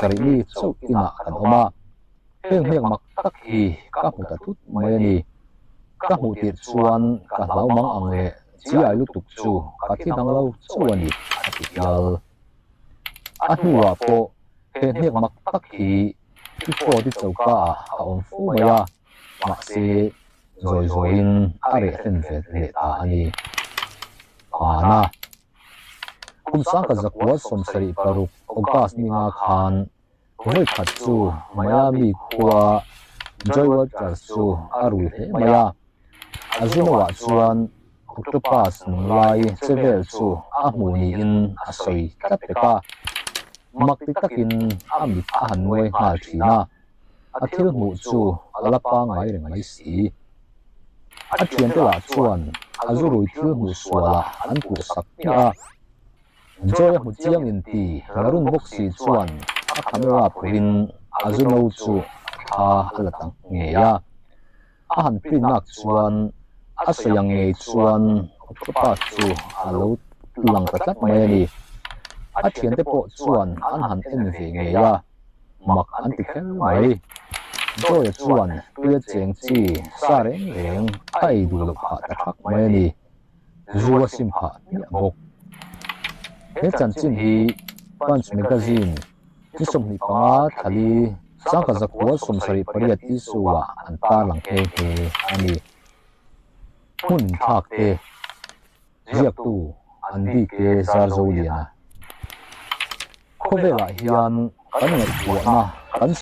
sari ni chau ina kan oma heng heng mak tak hi ka hmu ta thut mai ani ka hmu tir chuan ka hlau mang ang le chi ai lutuk chu ka thi dang lo chau ani atial a hnuwa po heng heng mak tak hi ki po ti chau ka a om fu maya ma se zoi zoin are hen ve le ta ani ana kum sang ka zakwa som sari paruk ogas ni nga khan voi khat chu miami khua joy waters chu arul he maya azumawa chuan octopus lai chevel chu a hmu ni in a soi tlapeka makti takin amit a han noi ngal thina a thil hmu chu alapa ngai rengai si a thian te la chuan azurui thil hmu suala an tur sak nia joy hmu chiang in ti larun boxi chuan a camera purin azuno chu a alatang ngeya a han prinak chuan a sayang nge chuan octopus chu alo lang tatlat mai ani a thian te pawh chuan an han en ve ngeya mak an ti khem mai joy chuan tuya cheng chi sa reng reng ai du lo pha ta thak mai ani zuwa sim pha nia bok he chan chin hi punch magazine ti som ni panga thali sangka zakwa som sari pariat ti suwa an pa lang he he ani hun thak te ziak tu an di ke zar zo liana khowela hian kan ngai buwa na kan